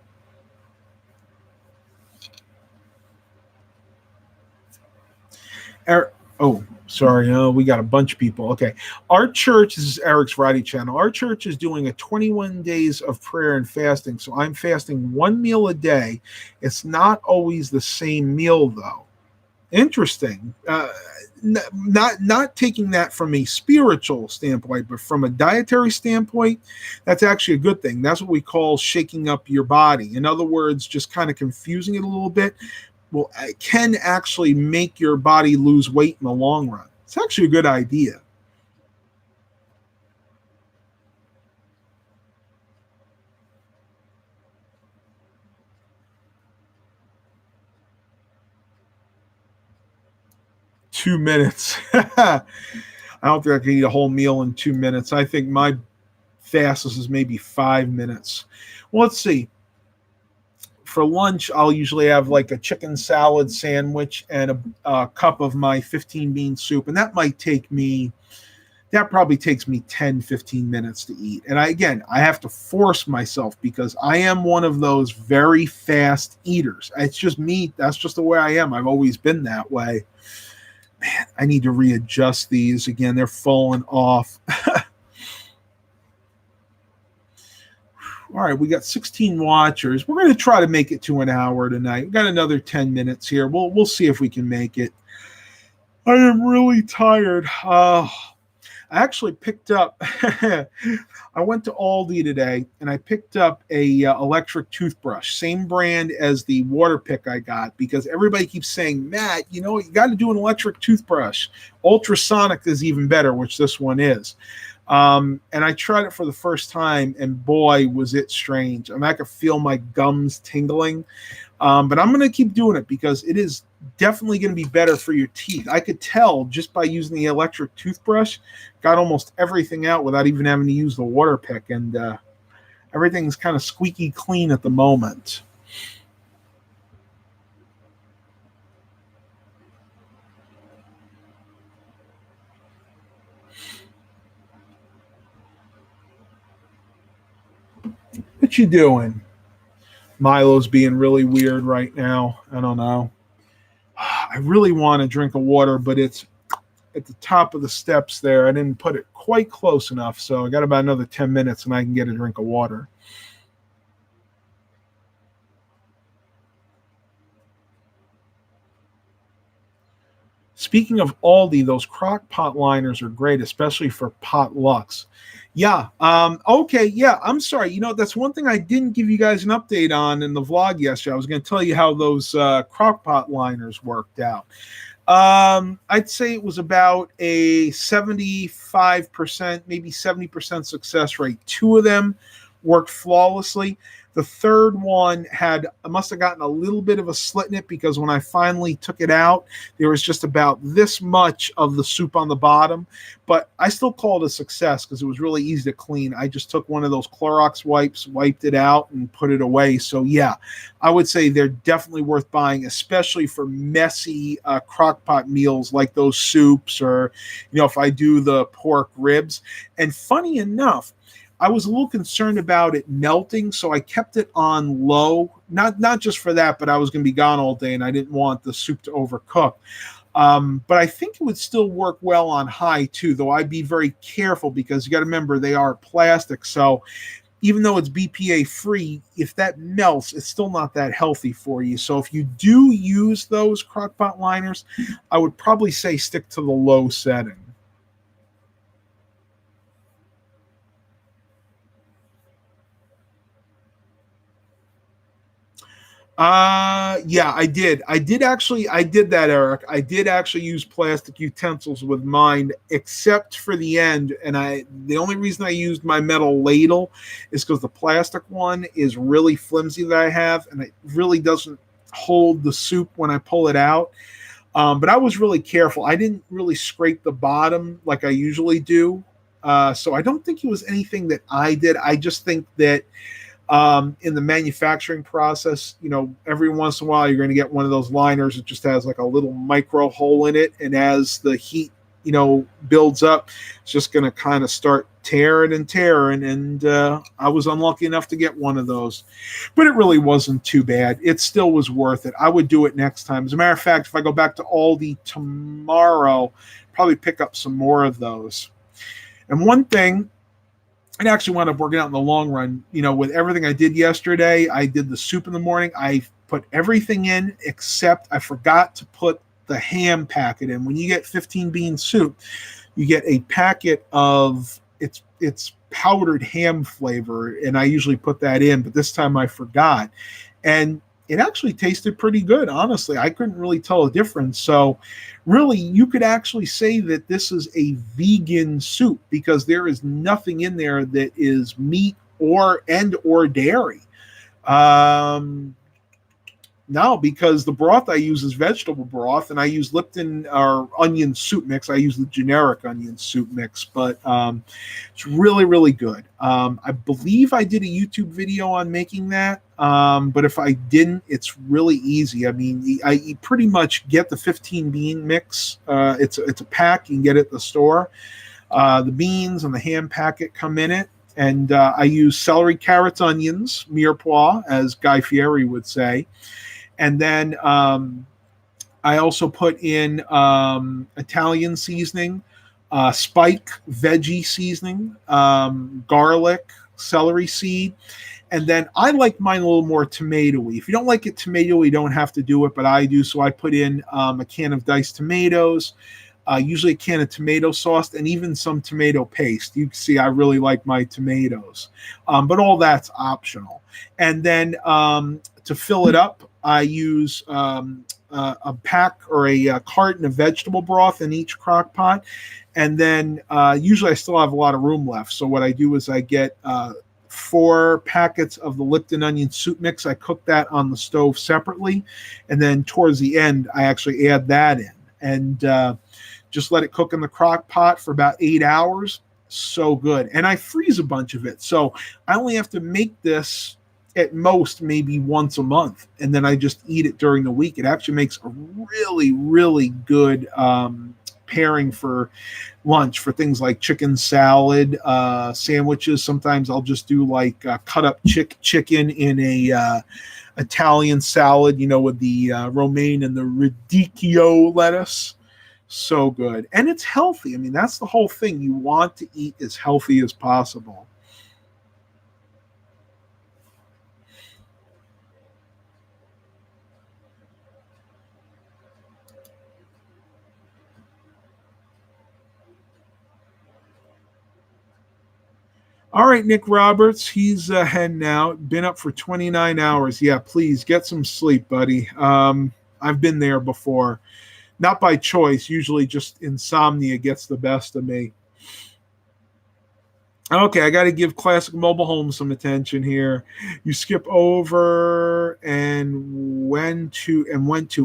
Speaker 1: Oh, sorry. We got a bunch of people. Okay. Our church, this is Eric's Friday channel. Our church is doing a 21 days of prayer and fasting. So I'm fasting 1 meal a day. It's not always the same meal, though. Interesting. Not taking that from a spiritual standpoint, but from a dietary standpoint, that's actually a good thing. That's what we call shaking up your body. In other words, just kind of confusing it a little bit. Well, it can actually make your body lose weight in the long run. It's actually a good idea. Two minutes. I don't think I can eat a whole meal in 2 minutes. I think my fastest is maybe 5 minutes. Well, let's see. For lunch, I'll usually have like a chicken salad sandwich and a cup of my 15 bean soup. And that probably takes me 10, 15 minutes to eat. And I have to force myself because I am one of those very fast eaters. It's just me. That's just the way I am. I've always been that way. Man, I need to readjust these again. They're falling off. All right, we got 16 watchers. We're going to try to make it to an hour tonight. We got another 10 minutes here. We'll see if we can make it. I am really tired. I actually picked up. I went to Aldi today and I picked up a electric toothbrush, same brand as the water pick I got, because everybody keeps saying, Matt, you know, you got to do an electric toothbrush. Ultrasonic is even better, which this one is. And I tried it for the first time, and boy, was it strange. I mean, I could feel my gums tingling. But I'm going to keep doing it because it is definitely going to be better for your teeth. I could tell just by using the electric toothbrush, got almost everything out without even having to use the water pick, and everything's kind of squeaky clean at the moment. What you doing? Milo's being really weird right now. I don't know. I really want to drink a water, but it's at the top of the steps there. I didn't put it quite close enough, so I got about another 10 minutes and I can get a drink of water. Speaking of Aldi, those crock pot liners are great, especially for potlucks. Yeah. Okay. Yeah. I'm sorry. You know, that's one thing I didn't give you guys an update on in the vlog yesterday. I was going to tell you how those crock pot liners worked out. I'd say it was about a 75%, maybe 70% success rate. Two of them worked flawlessly. The third one must have gotten a little bit of a slit in it, because when I finally took it out, there was just about this much of the soup on the bottom. But I still call it a success because it was really easy to clean. I just took one of those Clorox wipes, wiped it out, and put it away. So yeah, I would say they're definitely worth buying, especially for messy crock pot meals like those soups, or, you know, if I do the pork ribs. And funny enough, I was a little concerned about it melting, so I kept it on low. Not just for that, but I was going to be gone all day, and I didn't want the soup to overcook. But I think it would still work well on high too, though I'd be very careful, because you got to remember they are plastic. So even though it's BPA free, if that melts, it's still not that healthy for you. So if you do use those crockpot liners, I would probably say stick to the low setting. Yeah, I did. I did that, Eric. I did actually use plastic utensils with mine, except for the end. And the only reason I used my metal ladle is because the plastic one is really flimsy that I have, and it really doesn't hold the soup when I pull it out. But I was really careful. I didn't really scrape the bottom like I usually do. So I don't think it was anything that I did. I just think that in the manufacturing process, you know, every once in a while you're going to get one of those liners that just has like a little micro hole in it, and as the heat, you know, builds up, it's just going to kind of start tearing and tearing. And I was unlucky enough to get one of those, but it really wasn't too bad. It still was worth it. I would do it next time. As a matter of fact, if I go back to Aldi tomorrow, probably pick up some more of those. And one thing, it actually wound up working out in the long run. You know, with everything I did yesterday, I did the soup in the morning. I put everything in except I forgot to put the ham packet in. When you get 15 bean soup, you get a packet of it's powdered ham flavor, and I usually put that in, but this time I forgot. And it actually tasted pretty good, honestly. I couldn't really tell a difference. So really, you could actually say that this is a vegan soup, because there is nothing in there that is meat or dairy. No, because the broth I use is vegetable broth, and I use Lipton or onion soup mix. I use the generic onion soup mix, but it's really, really good. I believe I did a YouTube video on making that, but if I didn't, it's really easy. I mean, you pretty much get the 15 bean mix. It's a pack. You can get it at the store. The beans and the ham packet come in it. And I use celery, carrots, onions, mirepoix, as Guy Fieri would say. And then I also put in Italian seasoning, spike veggie seasoning, garlic, celery seed. And then I like mine a little more tomatoey. If you don't like it tomatoey, you don't have to do it, but I do. So I put in a can of diced tomatoes, usually a can of tomato sauce, and even some tomato paste. You can see I really like my tomatoes, but all that's optional. And then to fill it up, I use a pack or a carton of vegetable broth in each crock pot. And then usually I still have a lot of room left. So what I do is I get 4 packets of the Lipton onion soup mix. I cook that on the stove separately. And then towards the end, I actually add that in. And just let it cook in the crock pot for about 8 hours. So good. And I freeze a bunch of it. So I only have to make this at most maybe once a month, and then I just eat it during the week. It actually makes a really, really good pairing for lunch for things like chicken salad, sandwiches. Sometimes I'll just do like cut up chicken in a Italian salad, with the romaine and the radicchio lettuce. So good. And it's healthy. I mean, that's the whole thing. You want to eat as healthy as possible. All right, Nick Roberts, he's heading out. Been up for 29 hours. Yeah, please get some sleep, buddy. I've been there before. Not by choice. Usually just insomnia gets the best of me. Okay, I got to give Classic Mobile Home some attention here. You skip over and went to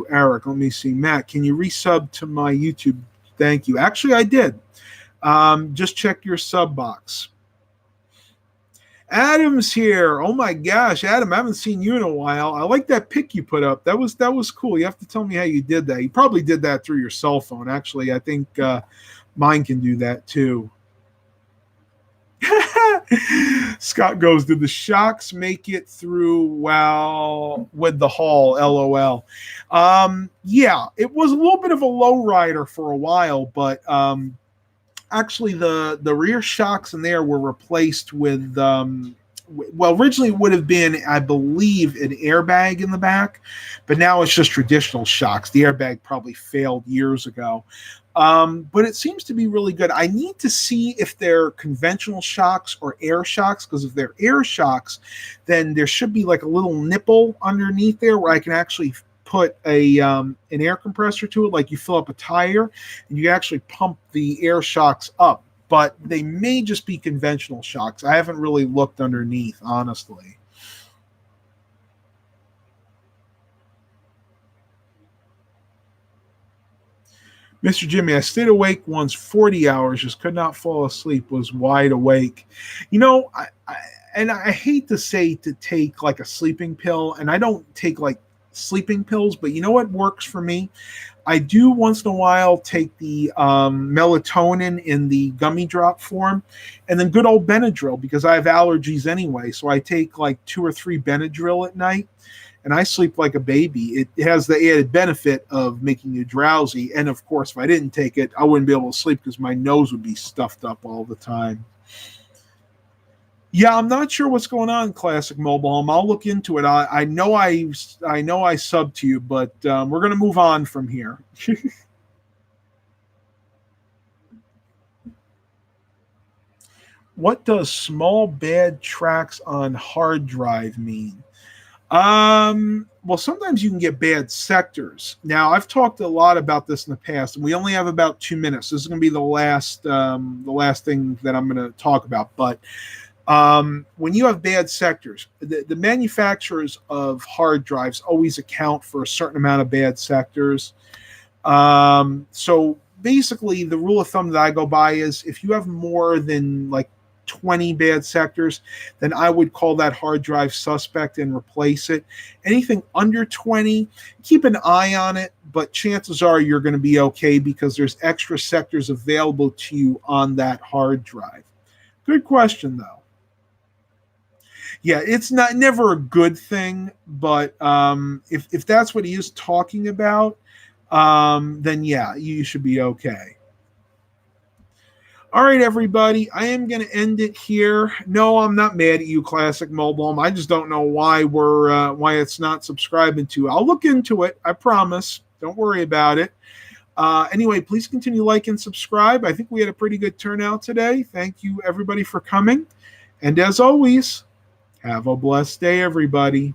Speaker 1: Eric. Let me see. Matt, can you resub to my YouTube? Thank you. Actually, I did. Just check your sub box. Adam's here. Oh my gosh, Adam, I haven't seen you in a while. I like that pic you put up. That was cool. You have to tell me how you did that. You probably did that through your cell phone. Actually, I think mine can do that too. Scott goes, did the shocks make it through well with the haul? LOL. Yeah, it was a little bit of a low rider for a while, but actually the rear shocks in there were replaced with originally it would have been, I believe, an airbag in the back, but now it's just traditional shocks. The airbag probably failed years ago. But it seems to be really good. I need to see if they're conventional shocks or air shocks, because if they're air shocks, then there should be like a little nipple underneath there where I can actually put an air compressor to it, like you fill up a tire, and you actually pump the air shocks up. But they may just be conventional shocks. I haven't really looked underneath, honestly. Mr. Jimmy, I stayed awake once 40 hours, just could not fall asleep, was wide awake. I hate to say to take like a sleeping pill, and I don't take like sleeping pills, but you know what works for me? I do once in a while take the melatonin in the gummy drop form, and then good old Benadryl, because I have allergies anyway. So I take like 2 or 3 Benadryl at night, and I sleep like a baby. It has the added benefit of making you drowsy. And of course, if I didn't take it, I wouldn't be able to sleep because my nose would be stuffed up all the time. Yeah, I'm not sure what's going on in Classic Mobile Home. I'll look into it. I know I subbed to you, but we're going to move on from here. What does small bad tracks on hard drive mean? Well, sometimes you can get bad sectors. Now, I've talked a lot about this in the past, and we only have about 2 minutes. This is going to be the last thing that I'm going to talk about. But when you have bad sectors, the manufacturers of hard drives always account for a certain amount of bad sectors. So basically, the rule of thumb that I go by is if you have more than like 20 bad sectors, then I would call that hard drive suspect and replace it. Anything under 20, keep an eye on it, but chances are you're going to be okay because there's extra sectors available to you on that hard drive. Good question, though. Yeah, it's never a good thing, but if that's what he is talking about, then yeah, you should be okay. All right, everybody, I am going to end it here. No, I'm not mad at you, Classic Mobile Home. I just don't know why why it's not subscribing to. I'll look into it. I promise. Don't worry about it. Anyway, please continue to like and subscribe. I think we had a pretty good turnout today. Thank you, everybody, for coming. And as always, have a blessed day, everybody.